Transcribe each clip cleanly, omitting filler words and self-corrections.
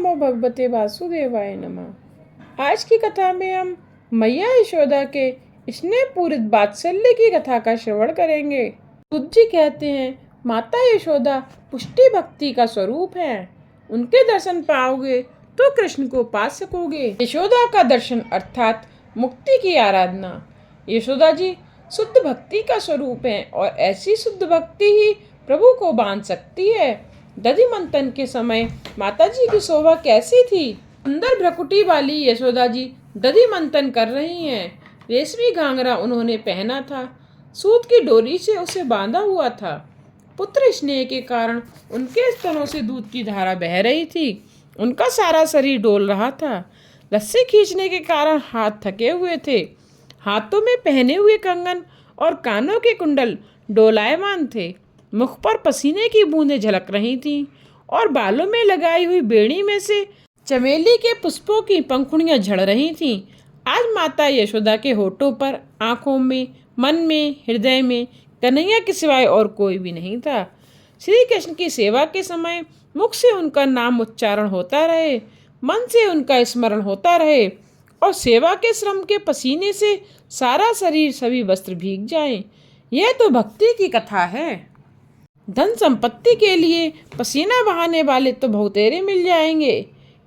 नमो भगवते वासुदेवाय नमः। आज की कथा में हम मैया यशोदा के स्नेहपूरित वात्सल्य की कथा का श्रवण करेंगे। सूत जी कहते हैं, माता यशोदा पुष्टि भक्ति का स्वरूप है। उनके दर्शन पाओगे तो कृष्ण को पा सकोगे। यशोदा का दर्शन अर्थात मुक्ति की आराधना। यशोदा जी शुद्ध भक्ति का स्वरूप है और ऐसी शुद्ध भक्ति ही प्रभु को बांध सकती है। दधि मंथन के समय माता जी की शोभा कैसी थी। सुंदर भ्रकुटी वाली यशोदा जी दधि मंथन कर रही हैं। रेशमी घाघरा उन्होंने पहना था, सूत की डोरी से उसे बांधा हुआ था। पुत्र स्नेह के कारण उनके स्तनों से दूध की धारा बह रही थी। उनका सारा शरीर डोल रहा था। रस्सी खींचने के कारण हाथ थके हुए थे। हाथों में पहने हुए कंगन और कानों के कुंडल डोलायमान थे। मुख पर पसीने की बूंदें झलक रही थीं और बालों में लगाई हुई बेड़ी में से चमेली के पुष्पों की पंखुड़ियां झड़ रही थीं। आज माता यशोदा के होठों पर, आंखों में, मन में, हृदय में कन्हैया के सिवाय और कोई भी नहीं था। श्री कृष्ण की सेवा के समय मुख से उनका नाम उच्चारण होता रहे, मन से उनका स्मरण होता रहे और सेवा के श्रम के पसीने से सारा शरीर, सभी वस्त्र भीग जाएं। यह तो भक्ति की कथा है। धन संपत्ति के लिए पसीना बहाने वाले तो बहुतेरे मिल जाएंगे,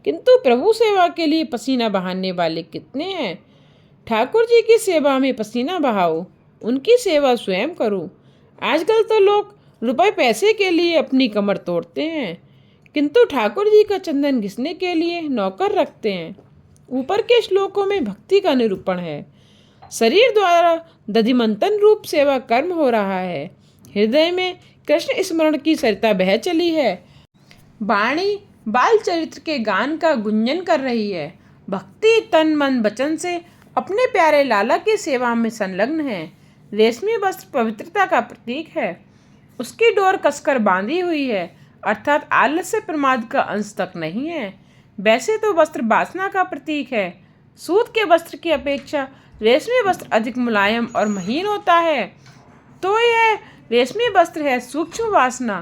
किंतु प्रभु सेवा के लिए पसीना बहाने वाले कितने हैं। ठाकुर जी की सेवा में पसीना बहाओ, उनकी सेवा स्वयं करो। आजकल तो लोग रुपए पैसे के लिए अपनी कमर तोड़ते हैं, किंतु ठाकुर जी का चंदन घिसने के लिए नौकर रखते हैं। ऊपर के श्लोकों में भक्ति का निरूपण है। शरीर द्वारा दधिमंथन रूप सेवा कर्म हो रहा है। हृदय में कृष्ण स्मरण की सरिता बह चली है। वाणी बाल चरित्र के गान का गुंजन कर रही है। भक्ति तन मन वचन से अपने प्यारे लाला की सेवा में संलग्न है। रेशमी वस्त्र पवित्रता का प्रतीक है। उसकी डोर कसकर बांधी हुई है, अर्थात आलस्य प्रमाद का अंश तक नहीं है। वैसे तो वस्त्र वासना का प्रतीक है। सूत के वस्त्र की अपेक्षा रेशमी वस्त्र अधिक मुलायम और महीन होता है, तो यह रेशमी वस्त्र है सूक्ष्म वासना।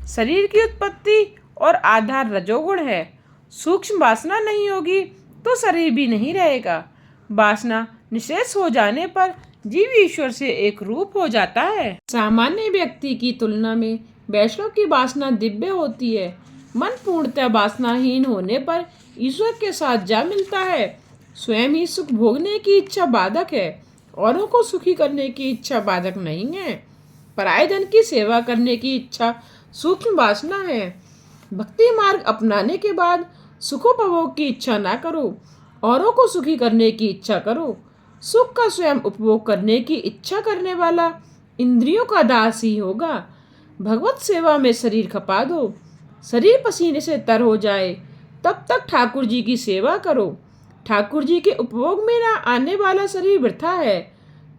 शरीर की उत्पत्ति और आधार रजोगुण है। सूक्ष्म वासना नहीं होगी तो शरीर भी नहीं रहेगा। वासना निशेष हो जाने पर जीव ईश्वर से एक रूप हो जाता है। सामान्य व्यक्ति की तुलना में वैष्णव की वासना दिव्य होती है। मन पूर्णतः वासनाहीन होने पर ईश्वर के साथ जा मिलता है। स्वयं ही सुख भोगने की इच्छा बाधक है, औरों को सुखी करने की इच्छा बाधक नहीं है। पराय धन की सेवा करने की इच्छा सूक्ष्म वासना है। भक्ति मार्ग अपनाने के बाद सुखोपभोग की इच्छा ना करो, औरों को सुखी करने की इच्छा करो। सुख का स्वयं उपभोग करने की इच्छा करने वाला इंद्रियों का दास ही होगा। भगवत सेवा में शरीर खपा दो। शरीर पसीने से तर हो जाए तब तक ठाकुर जी की सेवा करो। ठाकुर जी के उपभोग में ना आने वाला शरीर वृथा है।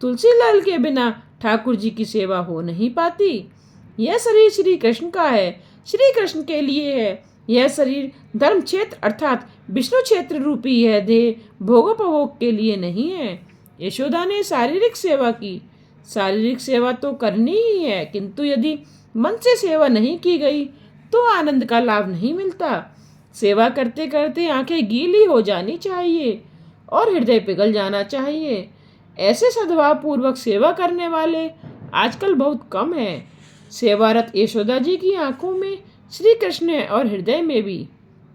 तुलसी लाल के बिना ठाकुर जी की सेवा हो नहीं पाती। यह शरीर श्री कृष्ण का है, श्री कृष्ण के लिए है। यह शरीर धर्म क्षेत्र अर्थात विष्णु क्षेत्र रूपी यह देह भोगोपभोग के लिए नहीं है। यशोदा ने शारीरिक सेवा की। शारीरिक सेवा तो करनी ही है, किंतु यदि मन से सेवा नहीं की गई तो आनंद का लाभ नहीं मिलता। सेवा करते करते आंखें गीली हो जानी चाहिए और हृदय पिघल जाना चाहिए। ऐसे सद्भाव पूर्वक सेवा करने वाले आजकल बहुत कम हैं। सेवारत यशोदा जी की आंखों में श्री कृष्ण है और हृदय में भी।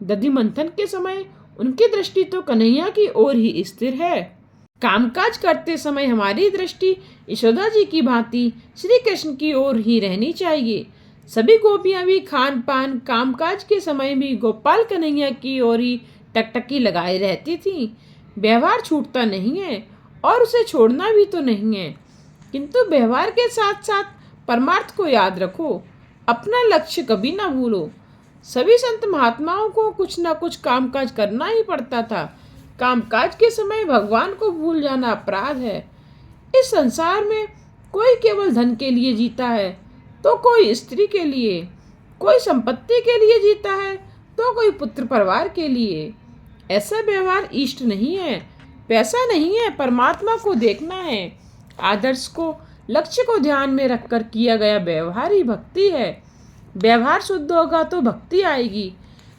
दधि मंथन के समय उनकी दृष्टि तो कन्हैया की ओर ही स्थिर है। कामकाज करते समय हमारी दृष्टि यशोदा जी की भांति श्री कृष्ण की ओर ही रहनी चाहिए। सभी गोपियां भी खान पान कामकाज के समय भी गोपाल कन्हैया की ओर ही टकटकी लगाए रहती थीं। व्यवहार छूटता नहीं है और उसे छोड़ना भी तो नहीं है, किंतु व्यवहार के साथ साथ परमार्थ को याद रखो। अपना लक्ष्य कभी ना भूलो। सभी संत महात्माओं को कुछ ना कुछ कामकाज करना ही पड़ता था। कामकाज के समय भगवान को भूल जाना अपराध है। इस संसार में कोई केवल धन के लिए जीता है तो कोई स्त्री के लिए, कोई संपत्ति के लिए जीता है तो कोई पुत्र परिवार के लिए। ऐसा व्यवहार इष्ट नहीं है। पैसा नहीं है, परमात्मा को देखना है। आदर्श को, लक्ष्य को ध्यान में रखकर किया गया व्यवहार ही भक्ति है। व्यवहार शुद्ध होगा तो भक्ति आएगी।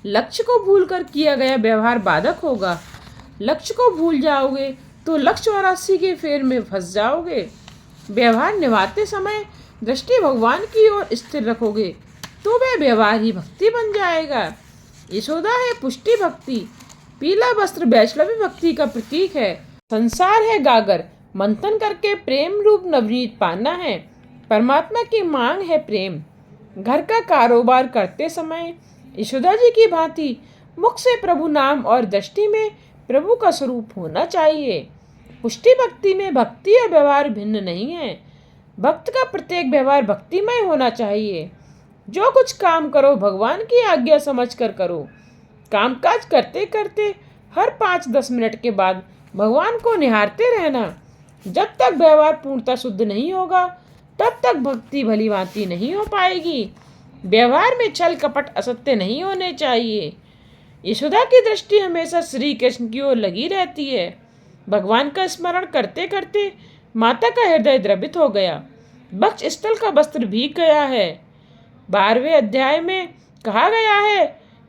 लक्ष्य को भूलकर किया गया व्यवहार बाधक होगा। लक्ष्य को भूल जाओगे तो लक्ष्य और राशि के फेर में फंस जाओगे। व्यवहार निभाते समय दृष्टि भगवान की ओर स्थिर रखोगे तो वह व्यवहार ही भक्ति बन जाएगा। यशोदा है पुष्टि भक्ति, पीला वस्त्र वैष्णवी भक्ति का प्रतीक है। संसार है गागर, मंथन करके प्रेम रूप नवनीत पाना है। परमात्मा की मांग है प्रेम। घर का कारोबार करते समय यशोदा जी की भांति मुख से प्रभु नाम और दृष्टि में प्रभु का स्वरूप होना चाहिए। पुष्टि भक्ति में भक्ति और व्यवहार भिन्न नहीं है। भक्त का प्रत्येक व्यवहार भक्तिमय होना चाहिए। जो कुछ काम करो भगवान की आज्ञा समझकर करो। कामकाज करते करते हर 5-10 मिनट के बाद भगवान को निहारते रहना। जब तक व्यवहार पूर्णतः शुद्ध नहीं होगा तब तक भक्ति भली भांति नहीं हो पाएगी। व्यवहार में छल कपट असत्य नहीं होने चाहिए। यशोदा की दृष्टि हमेशा श्री कृष्ण की ओर लगी रहती है। भगवान का स्मरण करते करते माता का हृदय द्रवित हो गया। वक्ष स्थल का वस्त्र भीग गया है। 12वें अध्याय में कहा गया है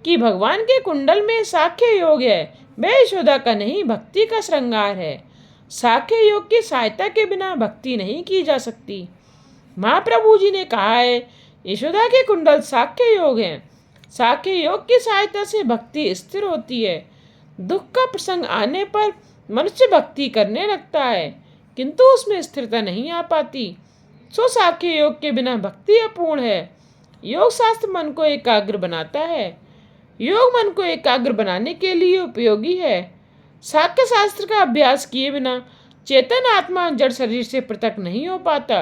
कि भगवान के कुंडल में साख्य योग है, वह यशोदा का नहीं भक्ति का श्रृंगार है। साख्य योग की सहायता के बिना भक्ति नहीं की जा सकती। महाप्रभु जी ने कहा है यशोदा के कुंडल साख्य योग हैं। साख्य योग की सहायता से भक्ति स्थिर होती है। दुख का प्रसंग आने पर मनुष्य भक्ति करने लगता है किंतु उसमें स्थिरता नहीं आ पाती। सो साख्य योग के बिना भक्ति अपूर्ण है। योग शास्त्र मन को एकाग्र बनाता है। योग मन को एकाग्र बनाने के लिए उपयोगी है। साख्य शास्त्र का अभ्यास किए बिना चेतन आत्मा जड़ शरीर से पृथक नहीं हो पाता।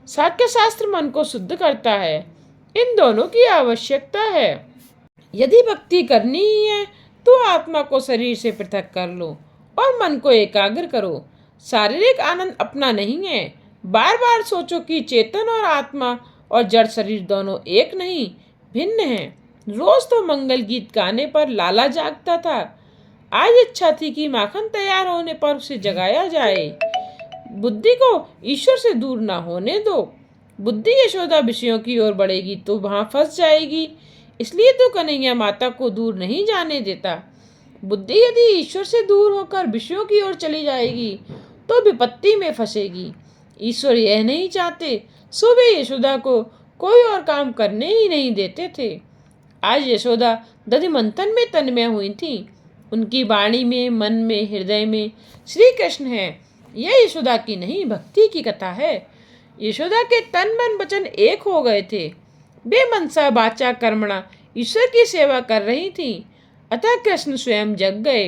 साख्य शास्त्र मन को शुद्ध करता है। इन दोनों की आवश्यकता है। यदि भक्ति करनी ही है तो आत्मा को शरीर से पृथक कर लो और मन को एकाग्र करो। शारीरिक आनंद अपना नहीं है। बार बार सोचो कि चेतन और आत्मा और जड़ शरीर दोनों एक नहीं भिन्न हैं। रोज तो मंगल गीत गाने पर लाला जागता था। आज इच्छा थी कि माखन तैयार होने पर उसे जगाया जाए। बुद्धि को ईश्वर से दूर ना होने दो। बुद्धि यशोदा विषयों की ओर बढ़ेगी तो वहां फंस जाएगी। इसलिए तो कन्हैया माता को दूर नहीं जाने देता। बुद्धि यदि ईश्वर से दूर होकर विषयों की ओर चली जाएगी तो विपत्ति में फंसेगी। ईश्वर यह नहीं चाहते, सो वे यशोदा को कोई और काम करने ही नहीं देते थे। आज यशोदा दधि मंथन में तन्मय हुई थी। उनकी वाणी में, मन में, हृदय में श्री कृष्ण है। यह यशोदा की नहीं भक्ति की कथा है। यशोदा के तन मन वचन एक हो गए थे। वे मनसा वाचा कर्मणा ईश्वर की सेवा कर रही थी। अतः कृष्ण स्वयं जग गए।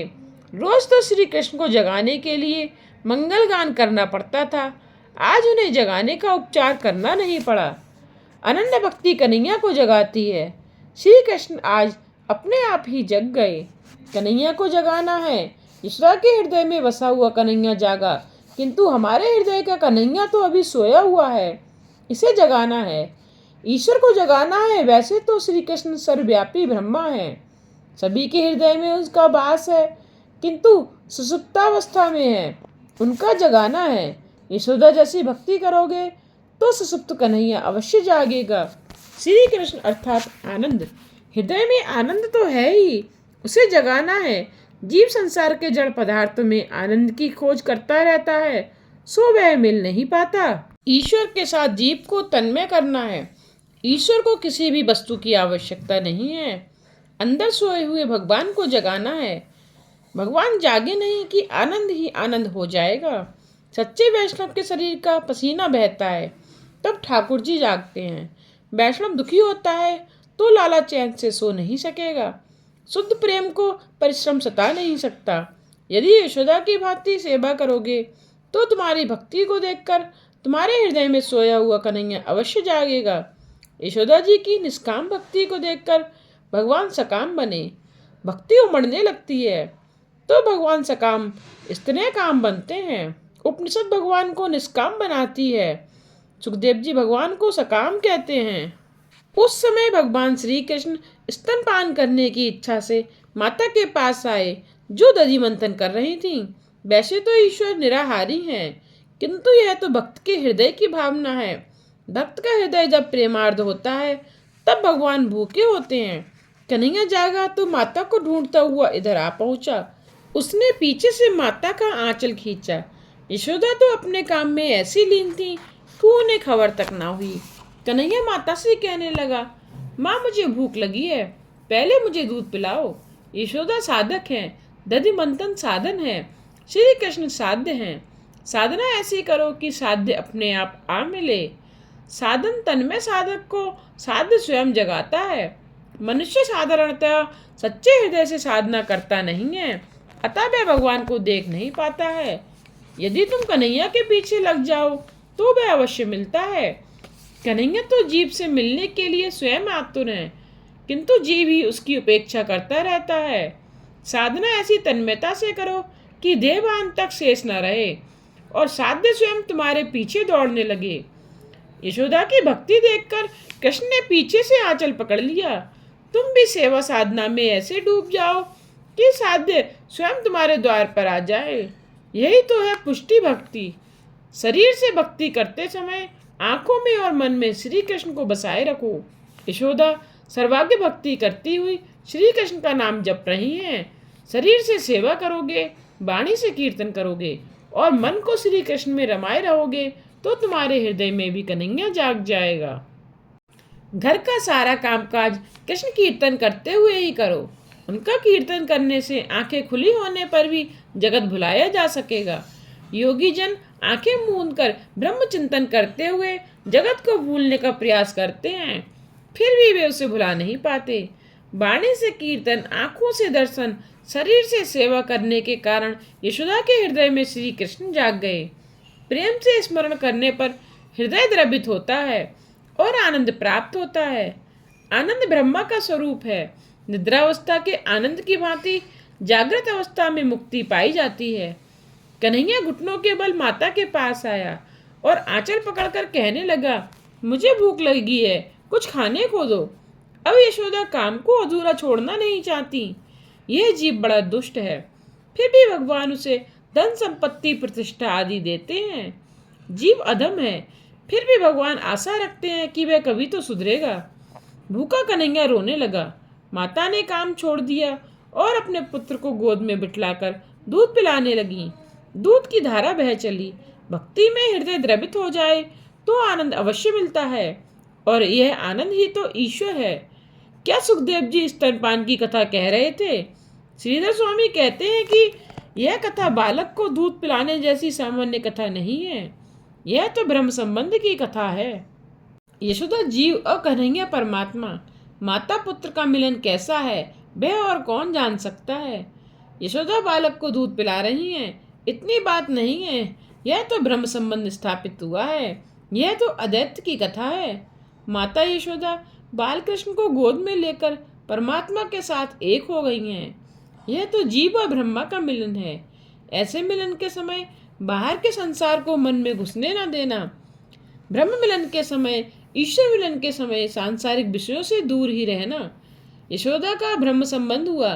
रोज तो श्री कृष्ण को जगाने के लिए मंगल गान करना पड़ता था। आज उन्हें जगाने का उपचार करना नहीं पड़ा। अनन्य भक्ति कन्हैया को जगाती है। श्री कृष्ण आज अपने आप ही जग गए। कन्हैया को जगाना है। यशोदा के हृदय में बसा हुआ कन्हैया जागा, किंतु हमारे हृदय का कन्हैया तो अभी सोया हुआ है। इसे जगाना है। ईश्वर को जगाना है। वैसे तो श्री कृष्ण सर्वव्यापी ब्रह्मा है, सभी के हृदय में उसका वास है, किंतु सुसुप्तावस्था में है। उनका जगाना है। यशोदा जैसी भक्ति करोगे तो सुसुप्त कन्हैया अवश्य जागेगा। श्री कृष्ण अर्थात आनंद। हृदय में आनंद तो है ही, उसे जगाना है। जीव संसार के जड़ पदार्थों में आनंद की खोज करता रहता है, सो वह मिल नहीं पाता। ईश्वर के साथ जीव को तन्मय करना है। ईश्वर को किसी भी वस्तु की आवश्यकता नहीं है। अंदर सोए हुए भगवान को जगाना है। भगवान जागे नहीं कि आनंद ही आनंद हो जाएगा। सच्चे वैष्णव के शरीर का पसीना बहता है तब ठाकुर जी जागते हैं। वैष्णव दुखी होता है तो लाला चैन से सो नहीं सकेगा। शुद्ध प्रेम को परिश्रम सता नहीं सकता। यदि यशोदा की भांति सेवा करोगे तो तुम्हारी भक्ति को देखकर तुम्हारे हृदय में सोया हुआ कन्हैया अवश्य जागेगा। यशोदा जी की निष्काम भक्ति को देखकर भगवान सकाम बने। भक्ति उमड़ने लगती है तो भगवान सकाम स्नेह काम बनते हैं। उपनिषद भगवान को निष्काम बनाती है। सुखदेव जी भगवान को सकाम कहते हैं। उस समय भगवान श्री कृष्ण स्तनपान करने की इच्छा से माता के पास आए जो दधि मंथन कर रही थी। वैसे तो ईश्वर निराहारी है, किंतु यह तो भक्त के हृदय की भावना है। भक्त का हृदय जब प्रेमार्ध होता है तब भगवान भूखे होते हैं। कन्हैया जागा तो माता को ढूंढता हुआ इधर आ पहुंचा। उसने पीछे से माता का आंचल खींचा। यशोदा तो अपने काम में ऐसी लीन थी कि उन्हें खबर तक ना हुई। कन्हैया माता से कहने लगा, माँ मुझे भूख लगी है, पहले मुझे दूध पिलाओ। यशोदा साधक है, दधि मंथन साधन है, श्री कृष्ण साध्य हैं। साधना ऐसी करो कि साध्य अपने आप आ मिले। साधन तन में साधक को साध्य स्वयं जगाता है। मनुष्य साधारणतः सच्चे हृदय से साधना करता नहीं है, अतः वह भगवान को देख नहीं पाता है। यदि तुम कन्हैया के पीछे लग जाओ तो वह अवश्य मिलता है। कन्हैया तो जीव से मिलने के लिए स्वयं आतुर है, किंतु जीव ही उसकी उपेक्षा करता रहता है। साधना ऐसी तन्मयता से करो कि देहभान तक शेष न रहे और साध्य स्वयं तुम्हारे पीछे दौड़ने लगे। यशोदा की भक्ति देखकर कृष्ण ने पीछे से आंचल पकड़ लिया। तुम भी सेवा साधना में ऐसे डूब जाओ कि साध्य स्वयं तुम्हारे द्वार पर आ जाए। यही तो है पुष्टि भक्ति। शरीर से भक्ति करते समय आंखों में और मन में श्री कृष्ण को बसाए रखो। यशोदा सर्वाग्य भक्ति करती हुई श्री कृष्ण का नाम जप रही हैं। शरीर से सेवा करोगे, वाणी से कीर्तन करोगे और मन को श्री कृष्ण में रमाए रहोगे तो तुम्हारे हृदय में भी कन्हैया जाग जाएगा। घर का सारा कामकाज कृष्ण कीर्तन करते हुए ही करो। उनका कीर्तन करने से आंखें खुली होने पर भी जगत भुलाया जा सकेगा। योगी जन आंखें मूंद कर ब्रह्म चिंतन करते हुए जगत को भूलने का प्रयास करते हैं, फिर भी वे उसे भुला नहीं पाते। वाणी से कीर्तन, आंखों से दर्शन, शरीर से सेवा करने के कारण यशोदा के हृदय में श्री कृष्ण जाग गए। प्रेम से स्मरण करने पर हृदय द्रवित होता है और आनंद प्राप्त होता है। आनंद ब्रह्मा का स्वरूप है। निद्रावस्था के आनंद की भांति जागृत अवस्था में मुक्ति पाई जाती है। कन्हैया घुटनों के बल माता के पास आया और आंचल पकड़कर कहने लगा, मुझे भूख लगी है, कुछ खाने को दो। अब यशोदा काम को अधूरा छोड़ना नहीं चाहती। यह जीव बड़ा दुष्ट है, फिर भी भगवान उसे धन संपत्ति प्रतिष्ठा आदि देते हैं। जीव अधम है, फिर भी भगवान आशा रखते हैं कि वह कभी तो सुधरेगा। भूखा कन्हैया रोने लगा। माता ने काम छोड़ दिया और अपने पुत्र को गोद में बिठलाकर दूध पिलाने लगी। दूध की धारा बह चली। भक्ति में हृदय द्रवित हो जाए तो आनंद अवश्य मिलता है और यह आनंद ही तो ईश्वर है। क्या सुखदेव जी स्तनपान की कथा कह रहे थे? श्रीधर स्वामी कहते हैं कि यह कथा बालक को दूध पिलाने जैसी सामान्य कथा नहीं है, यह तो ब्रह्म संबंध की कथा है। यशोदा जीव और कन्हैया परमात्मा, माता पुत्र का मिलन कैसा है वह और कौन जान सकता है। यशोदा बालक को दूध पिला रही हैं, इतनी बात नहीं है, यह तो ब्रह्म संबंध स्थापित हुआ है। यह तो अद्वैत की कथा है। माता यशोदा बाल कृष्ण को गोद में लेकर परमात्मा के साथ एक हो गई हैं। यह तो जीव और ब्रह्मा का मिलन है। ऐसे मिलन के समय बाहर के संसार को मन में घुसने न देना। ब्रह्म मिलन के समय, ईश्वर मिलन के समय सांसारिक विषयों से दूर ही रहना। यशोदा का ब्रह्म संबंध हुआ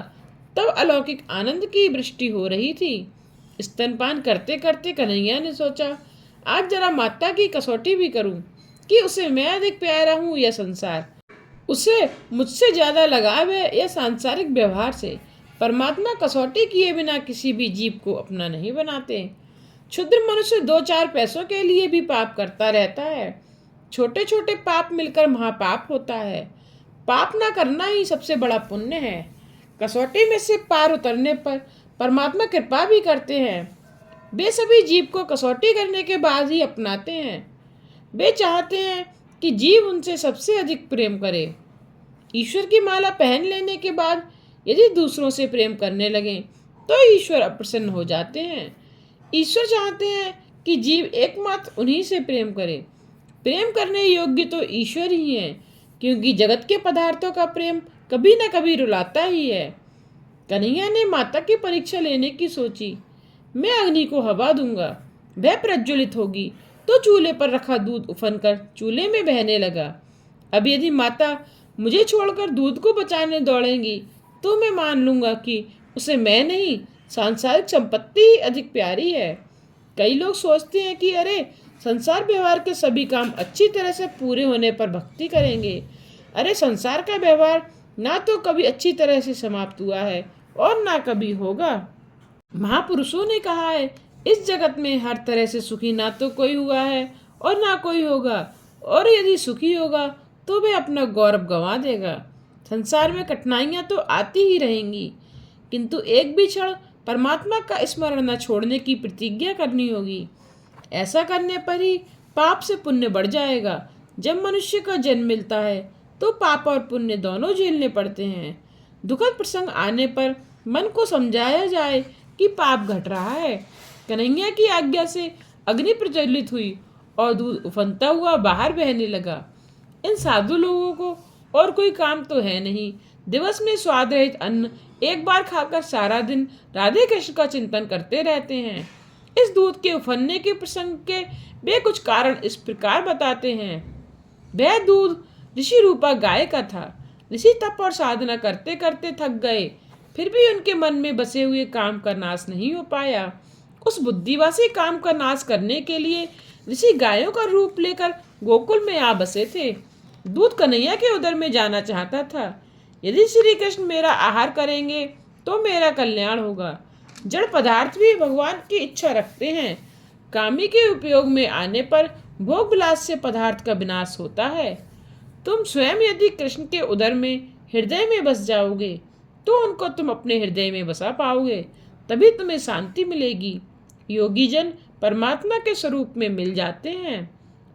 तब अलौकिक आनंद की वृष्टि हो रही थी। स्तनपान करते करते कन्हैया ने सोचा, आज जरा माता की कसौटी भी करूं कि उसे मैं अधिक प्यारा हूं या संसार, उसे मुझसे ज्यादा लगाव है या सांसारिक व्यवहार से। परमात्मा कसौटी किए बिना किसी भी जीव को अपना नहीं बनाते। क्षुद्र मनुष्य 2-4 पैसों के लिए भी पाप करता रहता है। छोटे छोटे पाप मिलकर महापाप होता है। पाप ना करना ही सबसे बड़ा पुण्य है। कसौटी में से पार उतरने पर परमात्मा कृपा भी करते हैं। वे सभी जीव को कसौटी करने के बाद ही अपनाते हैं। वे चाहते हैं कि जीव उनसे सबसे अधिक प्रेम करे। ईश्वर की माला पहन लेने के बाद यदि दूसरों से प्रेम करने लगें तो ईश्वर अप्रसन्न हो जाते हैं। ईश्वर चाहते हैं कि जीव एकमात्र उन्हीं से प्रेम करे। प्रेम करने योग्य तो ईश्वर ही है, क्योंकि जगत के पदार्थों का प्रेम कभी न कभी रुलाता ही है। कन्हैया ने माता की परीक्षा लेने की सोची। मैं अग्नि को हवा दूंगा, वह प्रज्वलित होगी तो चूल्हे पर रखा दूध उफनकर चूल्हे में बहने लगा। अब यदि माता मुझे छोड़कर दूध को बचाने दौड़ेंगी तो मैं मान लूंगा कि उसे मैं नहीं, सांसारिक संपत्ति ही अधिक प्यारी है। कई लोग सोचते हैं कि अरे, संसार व्यवहार के सभी काम अच्छी तरह से पूरे होने पर भक्ति करेंगे। अरे, संसार का व्यवहार ना तो कभी अच्छी तरह से समाप्त हुआ है और ना कभी होगा। महापुरुषों ने कहा है, इस जगत में हर तरह से सुखी ना तो कोई हुआ है और ना कोई होगा, और यदि सुखी होगा तो वह अपना गौरव गंवा देगा। संसार में कठिनाइयां तो आती ही रहेंगी, किंतु एक भी क्षण परमात्मा का स्मरण न छोड़ने की प्रतिज्ञा करनी होगी। ऐसा करने पर ही पाप से पुण्य बढ़ जाएगा। जब मनुष्य का जन्म मिलता है तो पाप और पुण्य दोनों झेलने पड़ते हैं। दुखद प्रसंग आने पर मन को समझाया जाए कि पाप घट रहा है। कन्हैया की आज्ञा से अग्नि प्रज्वलित हुई और दूध उफनता हुआ बाहर बहने लगा। इन साधु लोगों को और कोई काम तो है नहीं। दिवस में स्वाद रहित अन्न एक बार खाकर सारा दिन राधे कृष्ण का चिंतन करते रहते हैं। इस दूध के उफनने के प्रसंग के वे कुछ कारण इस प्रकार बताते हैं। वह दूध ऋषि रूपा गाय का था। ऋषि तप और साधना करते करते थक गए, फिर भी उनके मन में बसे हुए काम का नाश नहीं हो पाया। उस बुद्धिवासी काम का नाश करने के लिए ऋषि गायों का रूप लेकर गोकुल में आ बसे थे। दूध कन्हैया के उदर में जाना चाहता था। यदि श्री कृष्ण मेरा आहार करेंगे तो मेरा कल्याण होगा। जड़ पदार्थ भी भगवान की इच्छा रखते हैं। कामी के उपयोग में आने पर भोग विलास से पदार्थ का विनाश होता है। तुम स्वयं यदि कृष्ण के उदर में हृदय में बस जाओगे तो उनको तुम अपने हृदय में बसा पाओगे, तभी तुम्हें शांति मिलेगी। योगी जन परमात्मा के स्वरूप में मिल जाते हैं।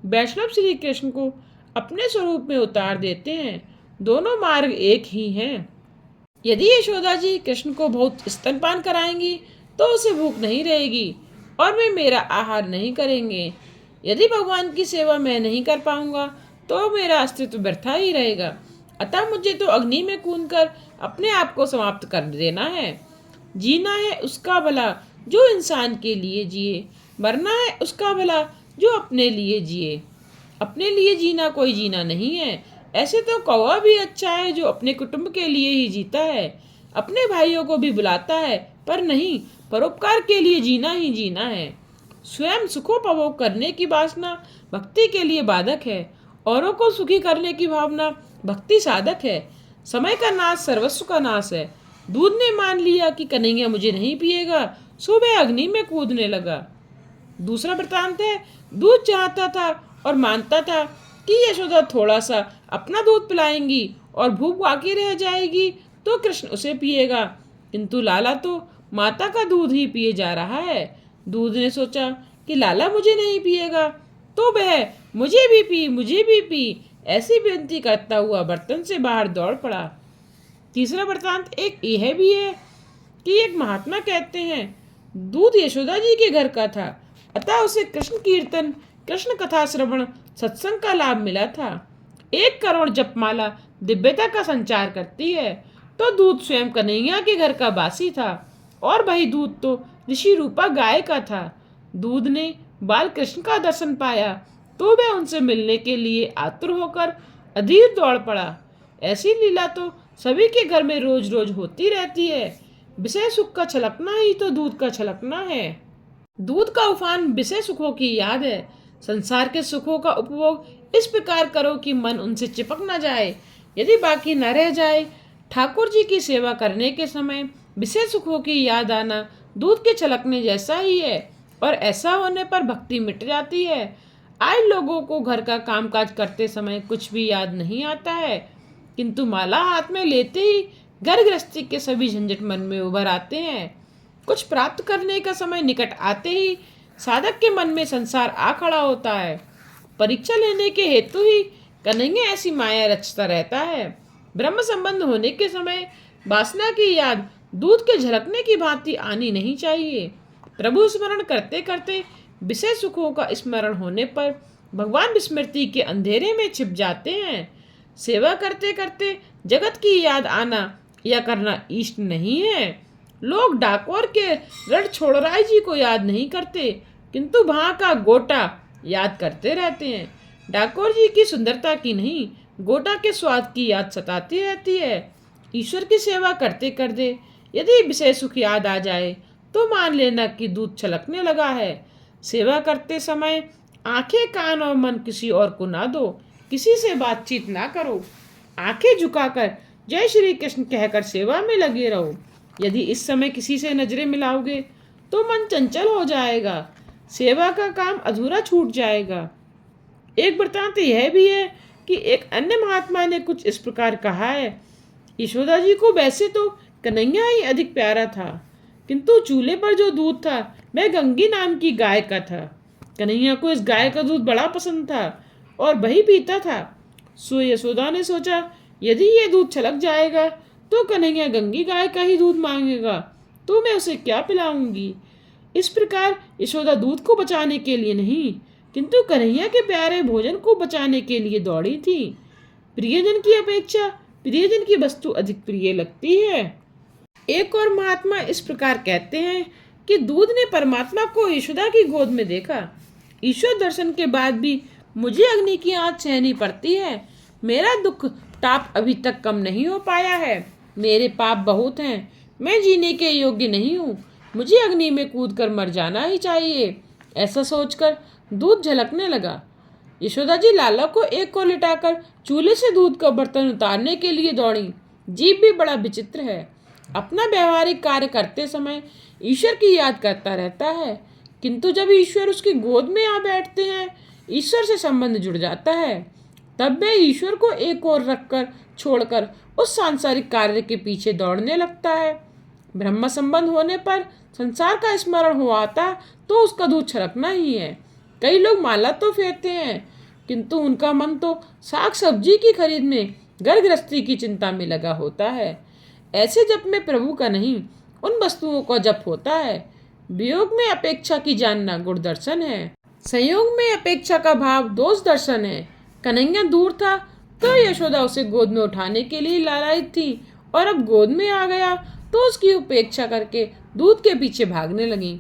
वैष्णव श्री कृष्ण को अपने स्वरूप में उतार देते हैं। दोनों मार्ग एक ही हैं। यदि यशोदा जी कृष्ण को बहुत स्तनपान कराएंगी तो उसे भूख नहीं रहेगी और वे मेरा आहार नहीं करेंगे। यदि भगवान की सेवा मैं नहीं कर पाऊंगा तो मेरा अस्तित्व व्यर्थ ही रहेगा। अतः मुझे तो अग्नि में कूदकर अपने आप को समाप्त कर देना है। जीना है उसका भला जो इंसान के लिए जिए, मरना है उसका भला जो अपने लिए जिए। अपने लिए जीना कोई जीना नहीं है। ऐसे तो कौवा भी अच्छा है जो अपने कुटुंब के लिए ही जीता है, अपने भाइयों को भी बुलाता है, पर नहीं, परोपकार के लिए जीना ही जीना है। स्वयं सुखोपभोग करने की वासना भक्ति के लिए बाधक है, औरों को सुखी करने की भावना भक्ति साधक है। समय का नाश सर्वस्व का नाश है। दूध ने मान लिया कि कन्हैया मुझे नहीं पिएगा, सो वह अग्नि में कूदने लगा। दूसरा वृतांत है, दूध चाहता था और मानता था कि यशोदा थोड़ा सा अपना दूध पिलाएंगी और भूख बाकी रह जाएगी तो कृष्ण उसे पिएगा, किंतु लाला तो माता का दूध ही पिए जा रहा है। दूध ने सोचा कि लाला मुझे नहीं पिएगा तो वह मुझे भी पी ऐसी विनती करता हुआ बर्तन से बाहर दौड़ पड़ा। तीसरा वृतांत एक यह भी है कि एक महात्मा कहते हैं, दूध यशोदा जी के घर का था, अतः उसे कृष्ण कीर्तन, कृष्ण कथा श्रवण, सत्संग का लाभ मिला था। 1 करोड़ जपमाला दिव्यता का संचार करती है, तो दूध स्वयं कन्हैया के घर का बासी था और वही दूध तो ऋषि रूपा गाय का था। दूध ने बाल कृष्ण का दर्शन पाया तो वह उनसे मिलने के लिए आतुर होकर अधीर दौड़ पड़ा। ऐसी लीला तो सभी के घर में रोज रोज होती रहती है। विषय सुख का छलकना ही तो दूध का छलकना है। दूध का उफान विषय सुखों की याद है। संसार के सुखों का उपभोग इस प्रकार करो कि मन उनसे चिपक न जाए। यदि बाकी न रह जाए, ठाकुर जी की सेवा करने के समय विषय सुखों की याद आना दूध के छलकने जैसा ही है, और ऐसा होने पर भक्ति मिट जाती है। आज लोगों को घर का कामकाज करते समय कुछ भी याद नहीं आता है, किंतु माला हाथ में लेते ही घर गृहस्थी के सभी झंझट मन में उभर आते हैं। कुछ प्राप्त करने का समय निकट आते ही साधक के मन में संसार आ खड़ा होता है। परीक्षा लेने के हेतु ही कन्हैया ऐसी माया रचता रहता है। ब्रह्म संबंध होने के समय वासना की याद दूध के झलकने की भांति आनी नहीं चाहिए। प्रभु स्मरण करते करते विषय सुखों का स्मरण होने पर भगवान विस्मृति के अंधेरे में छिप जाते हैं। सेवा करते करते जगत की याद आना या करना इष्ट नहीं है। लोग डाकोर के रण छोड़राय जी को याद नहीं करते, किंतु वहां का गोटा याद करते रहते हैं। डाकोर जी की सुंदरता की नहीं, गोटा के स्वाद की याद सताती रहती है। ईश्वर की सेवा करते करते यदि विषय सुख याद आ जाए तो मान लेना कि दूध छलकने लगा है। सेवा करते समय आंखें, कान और मन किसी और को ना दो, किसी से बातचीत ना करो। आंखें झुकाकर जय श्री कृष्ण कहकर सेवा में लगे रहो। यदि इस समय किसी से नजरें मिलाओगे तो मन चंचल हो जाएगा, सेवा का काम अधूरा छूट जाएगा। एक वृत्तांत यह भी है कि एक अन्य महात्मा ने कुछ इस प्रकार कहा है, यशोदा जी को वैसे तो कन्हैया ही अधिक प्यारा था, किंतु चूल्हे पर जो दूध था वह गंगी नाम की गाय का था। कन्हैया को इस गाय का दूध बड़ा पसंद था और वही पीता था। सो यशोदा ने सोचा, यदि ये दूध छलक जाएगा तो कन्हैया गंगी गाय का ही दूध मांगेगा, तो मैं उसे क्या पिलाऊंगी। इस प्रकार यशोदा दूध को बचाने के लिए नहीं, किंतु कन्हैया के प्यारे भोजन को बचाने के लिए दौड़ी थी। प्रियजन की अपेक्षा प्रियजन की वस्तु अधिक प्रिय लगती है। एक और महात्मा इस प्रकार कहते हैं कि दूध ने परमात्मा को यशोदा की गोद में देखा। ईश्वर दर्शन के बाद भी मुझे अग्नि की आंच सहनी पड़ती है। मेरा दुख ताप अभी तक कम नहीं हो पाया है। मेरे पाप बहुत हैं, मैं जीने के योग्य नहीं हूँ। मुझे अग्नि में कूद कर मर जाना ही चाहिए। ऐसा सोचकर दूध झलकने लगा। यशोदा जी लाला को एक को लिटाकर चूल्हे से दूध का बर्तन उतारने के लिए दौड़ी। जीव भी बड़ा विचित्र है, अपना व्यवहारिक कार्य करते समय ईश्वर की याद करता रहता है, किंतु जब ईश्वर उसकी गोद में आ बैठते हैं ईश्वर से संबंध जुड़ जाता है। तब वह ईश्वर को एक ओर रखकर छोड़कर उस सांसारिक कार्य के पीछे दौड़ने लगता है। ब्रह्म संबंध होने पर संसार का स्मरण हो आता तो उसका दूध छलकना ही है। कई लोग माला तो फेरते हैं, किंतु उनका मन तो साग सब्जी की खरीद में घर गृहस्थी की चिंता में लगा होता है। ऐसे जप में प्रभु का नहीं, उन वस्तुओं का जप होता है। वियोग में अपेक्षा की जानना गुण दर्शन है, संयोग में अपेक्षा का भाव दोष दर्शन है। कन्हैया दूर था तो यशोदा उसे गोद में उठाने के लिए लालायित थी, और अब गोद में आ गया तो उसकी उपेक्षा करके दूध के पीछे भागने लगी।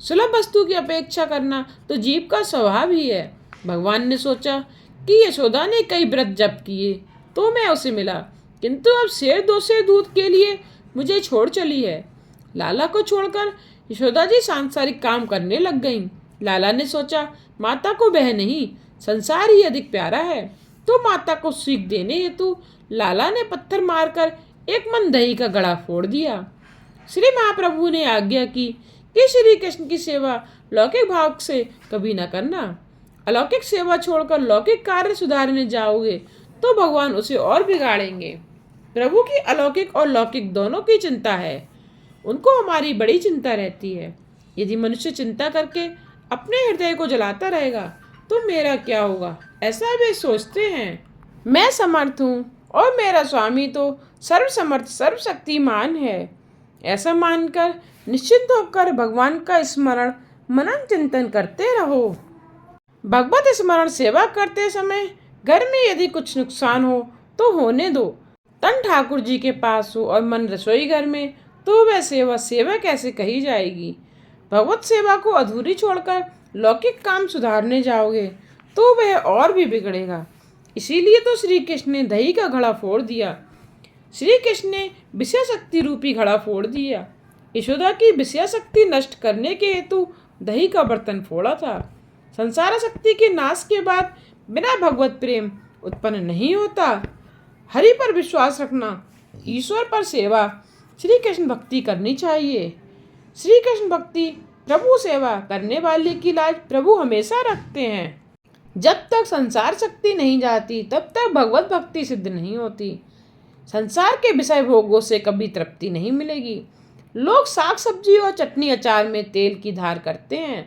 सुलभ वस्तु की अपेक्षा करना तो जीव का स्वभाव ही है। भगवान ने सोचा कि यशोदा ने कई व्रत जप किए तो मैं उसे मिला, किंतु अब शेर दो शेर दूध के लिए मुझे छोड़ चली है। लाला को छोड़कर यशोदा जी सांसारिक काम करने लग गईं। लाला ने सोचा, माता को वह नहीं संसार ही अधिक प्यारा है, तो माता को सीख देने हेतु लाला ने पत्थर मारकर एक मन दही का गड़ा फोड़ दिया। श्री महाप्रभु ने आज्ञा की कि श्री कृष्ण की सेवा लौकिक भाव से कभी न करना। अलौकिक सेवा छोड़कर लौकिक कार्य सुधारने जाओगे तो भगवान उसे और बिगाड़ेंगे। प्रभु की अलौकिक और लौकिक दोनों की चिंता है, उनको हमारी बड़ी चिंता रहती है। यदि मनुष्य चिंता करके अपने हृदय को जलाता रहेगा तो मेरा क्या होगा, ऐसा वे सोचते हैं। मैं समर्थ हूँ और मेरा स्वामी तो सर्वसमर्थ सर्वशक्तिमान है। ऐसा मानकर निश्चिंत होकर भगवान का स्मरण मनन चिंतन करते रहो। भगवत स्मरण सेवा करते समय घर में यदि कुछ नुकसान हो तो होने दो। तन ठाकुर जी के पास हो और मन रसोई घर में, तो वह सेवा सेवा कैसे कही जाएगी। भगवत सेवा को अधूरी छोड़कर लौकिक काम सुधारने जाओगे तो वह और भी बिगड़ेगा। इसीलिए तो श्री कृष्ण ने दही का घड़ा फोड़ दिया। श्री कृष्ण ने विषय शक्ति रूपी घड़ा फोड़ दिया। यशोदा की विषय शक्ति नष्ट करने के हेतु दही का बर्तन फोड़ा था। संसार शक्ति के नाश के बाद बिना भगवत प्रेम उत्पन्न नहीं होता। हरि पर विश्वास रखना, ईश्वर पर सेवा, श्री कृष्ण भक्ति करनी चाहिए। श्री कृष्ण भक्ति प्रभु सेवा करने वाले की लाज प्रभु हमेशा रखते हैं। जब तक संसार शक्ति नहीं जाती तब तक भगवत भक्ति सिद्ध नहीं होती। संसार के विषय भोगों से कभी तृप्ति नहीं मिलेगी। लोग साग सब्जी और चटनी अचार में तेल की धार करते हैं।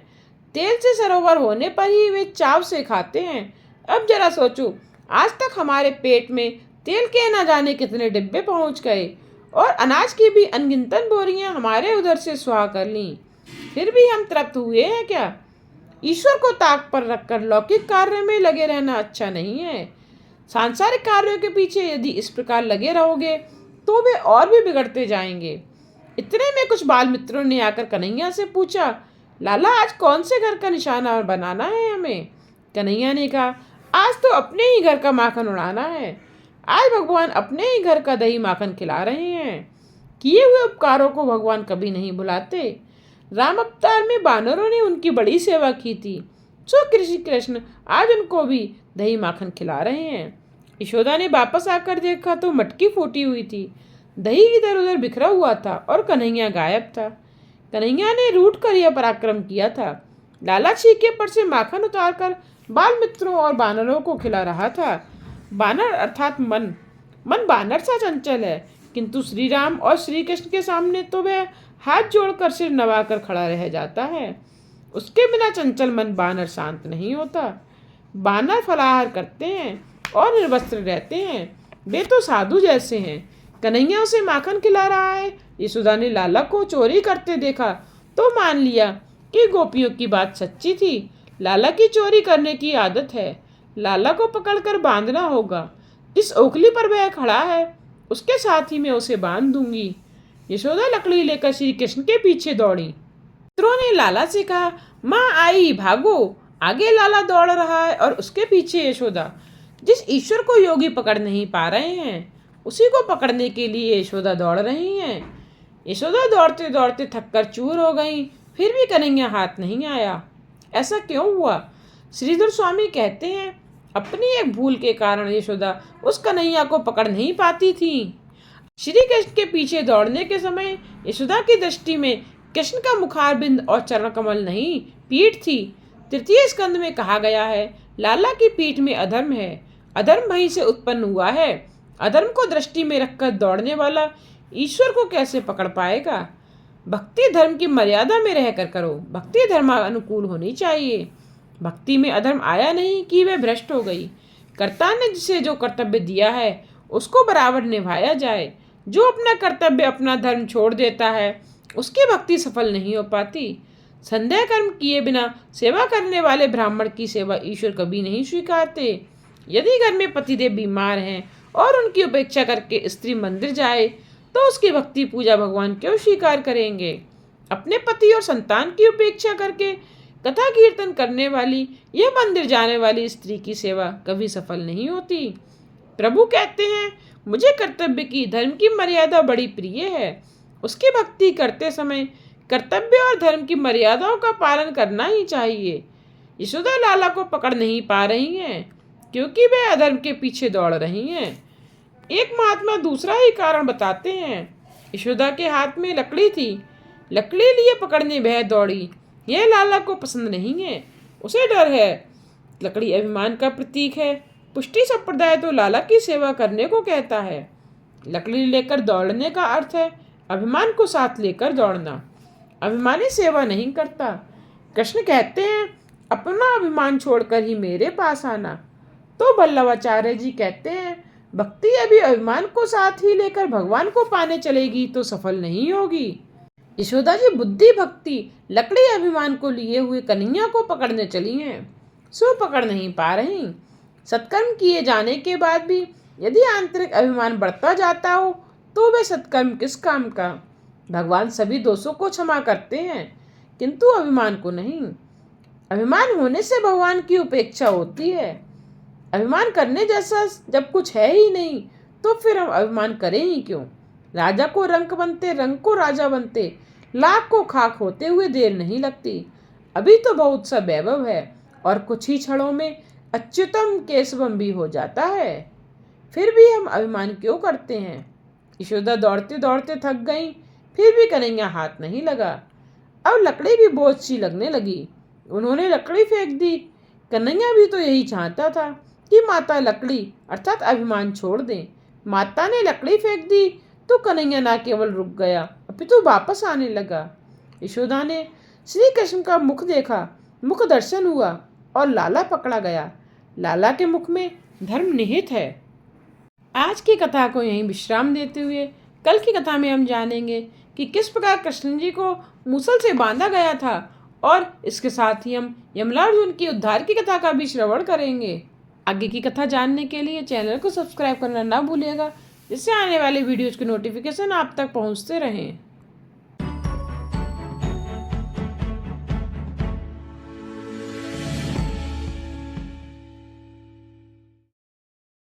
तेल से सरोवर होने पर ही वे चाव से खाते हैं। अब जरा सोचो, आज तक हमारे पेट में तेल के न जाने कितने डिब्बे पहुंच गए और अनाज की भी अनगिनतन बोरियां हमारे उधर से स्वाह कर लीं, फिर भी हम तृप्त हुए हैं क्या। ईश्वर को ताक पर रखकर लौकिक कार्य में लगे रहना अच्छा नहीं है। सांसारिक कार्यों के पीछे यदि इस प्रकार लगे रहोगे तो वे और भी बिगड़ते जाएंगे। इतने में कुछ बाल मित्रों ने आकर कन्हैया से पूछा, लाला आज कौन से घर का निशाना बनाना है हमें। कन्हैया ने कहा, आज तो अपने ही घर का माखन उड़ाना है। आज भगवान अपने ही घर का दही माखन खिला रहे हैं। किए हुए उपकारों को भगवान कभी नहीं भुलाते। राम अवतार में बानरों ने उनकी बड़ी सेवा की थी, सो श्री कृष्ण आज उनको भी दही माखन खिला रहे हैं। यशोदा ने वापस आकर देखा तो मटकी फूटी हुई थी, दही इधर उधर बिखरा हुआ था और कन्हैया गायब था। कन्हैया ने रूठ कर यह पराक्रम किया था। लाला छीके पर से माखन उतारकर बाल मित्रों और बानरों को खिला रहा था। बानर अर्थात मन मन बानर सा चंचल है, किंतु श्री राम और श्री कृष्ण के सामने तो वह हाथ जोड़कर सिर नवाकर खड़ा रह जाता है। उसके बिना चंचल मन बानर शांत नहीं होता। बानर फलाहार करते हैं और निर्वस्त्र रहते हैं, वे तो साधु जैसे हैं। कन्हैया उसे माखन खिला रहा है। यशोदा ने लाला को चोरी करते देखा तो मान लिया कि गोपियों की बात सच्ची थी। लाला की चोरी करने की आदत है। लाला को पकड़कर बांधना होगा। जिस ओखली पर वह खड़ा है उसके साथ ही मैं उसे बांध दूंगी। यशोदा लकड़ी लेकर श्री कृष्ण के पीछे दौड़ी। मित्रों ने लाला से कहा, माँ आई, भागो। आगे लाला दौड़ रहा है और उसके पीछे यशोदा। जिस ईश्वर को योगी पकड़ नहीं पा रहे हैं उसी को पकड़ने के लिए यशोदा दौड़ रही हैं। यशोदा दौड़ते दौड़ते थककर चूर हो गई, फिर भी कन्हैया हाथ नहीं आया। ऐसा क्यों हुआ? श्रीधर स्वामी कहते हैं, अपनी एक भूल के कारण यशोदा उस कन्हैया को पकड़ नहीं पाती थी। श्री कृष्ण के पीछे दौड़ने के समय यशोदा की दृष्टि में कृष्ण का मुखारबिंद और चरण कमल नहीं, पीठ थी। तृतीय स्कंद में कहा गया है, लाला की पीठ में अधर्म है, अधर्म वहीं से उत्पन्न हुआ है। अधर्म को दृष्टि में रखकर दौड़ने वाला ईश्वर को कैसे पकड़ पाएगा? भक्ति धर्म की मर्यादा में रहकर करो। भक्ति धर्म अनुकूल होनी चाहिए। भक्ति में अधर्म आया नहीं कि वह भ्रष्ट हो गई। कर्ता ने जिसे जो कर्तव्य दिया है उसको बराबर निभाया जाए। जो अपना कर्तव्य अपना धर्म छोड़ देता है उसकी भक्ति सफल नहीं हो पाती। संदेह कर्म किए बिना सेवा करने वाले ब्राह्मण की सेवा ईश्वर कभी नहीं स्वीकारते। यदि घर में पतिदेव बीमार हैं और उनकी उपेक्षा करके स्त्री मंदिर जाए तो उसकी भक्ति पूजा भगवान क्यों स्वीकार करेंगे? अपने पति और संतान की उपेक्षा करके कथा कीर्तन करने वाली यह मंदिर जाने वाली स्त्री की सेवा कभी सफल नहीं होती। प्रभु कहते हैं, मुझे कर्तव्य की धर्म की मर्यादा बड़ी प्रिय है। उसकी भक्ति करते समय कर्तव्य और धर्म की मर्यादाओं का पालन करना ही चाहिए। यशोदा लाला को पकड़ नहीं पा रही हैं क्योंकि वे अधर्म के पीछे दौड़ रही हैं। एक महात्मा दूसरा ही कारण बताते हैं। यशोदा के हाथ में लकड़ी थी, लकड़ी लिए पकड़ने वह दौड़ी। यह लाला को पसंद नहीं है, उसे डर है। लकड़ी अभिमान का प्रतीक है। पुष्टि संप्रदाय तो लाला की सेवा करने को कहता है। लकड़ी लेकर दौड़ने का अर्थ है अभिमान को साथ लेकर दौड़ना। अभिमानी सेवा नहीं करता। कृष्ण कहते हैं, अपना अभिमान छोड़कर ही मेरे पास आना। तो वल्लभाचार्य जी कहते हैं, भक्ति अभी अभिमान को साथ ही लेकर भगवान को पाने चलेगी तो सफल नहीं होगी। यशोदा जी बुद्धि भक्ति लकड़ी अभिमान को लिए हुए कन्हैया को पकड़ने चली हैं, सो पकड़ नहीं पा रही। सत्कर्म किए जाने के बाद भी यदि आंतरिक अभिमान बढ़ता जाता हो तो वे सत्कर्म किस काम का? भगवान सभी दोषों को क्षमा करते हैं किंतु अभिमान को नहीं। अभिमान होने से भगवान की उपेक्षा होती है। अभिमान करने जैसा जब कुछ है ही नहीं तो फिर हम अभिमान करें ही क्यों? राजा को रंक बनते, रंक को राजा बनते, लाख को खाक होते हुए देर नहीं लगती। अभी तो बहुत सा वैभव है और कुछ ही क्षणों में अच्युतम केशवम भी हो जाता है। फिर भी हम अभिमान क्यों करते हैं? यशोदा दौड़ते दौड़ते थक गई, फिर भी कन्हैया हाथ नहीं लगा। अब लकड़ी भी बोझ सी लगने लगी। उन्होंने लकड़ी फेंक दी। कन्हैया भी तो यही चाहता था कि माता लकड़ी अर्थात अभिमान छोड़ दें। माता ने लकड़ी फेंक दी तो कन्हैया न केवल रुक गया अपितु वापस आने लगा। यशोदा ने श्री कृष्ण का मुख देखा, मुख दर्शन हुआ और लाला पकड़ा गया। लाला के मुख में धर्म निहित है। आज की कथा को यहीं विश्राम देते हुए कल की कथा में हम जानेंगे कि किस प्रकार कृष्ण जी को मूसल से बांधा गया था और इसके साथ ही हम यमलार्जुन की उद्धार की कथा का भी श्रवण करेंगे। आगे की कथा जानने के लिए चैनल को सब्सक्राइब करना ना भूलिएगा, जिससे आने वाले वीडियोज़ के नोटिफिकेशन आप तक पहुंचते रहें।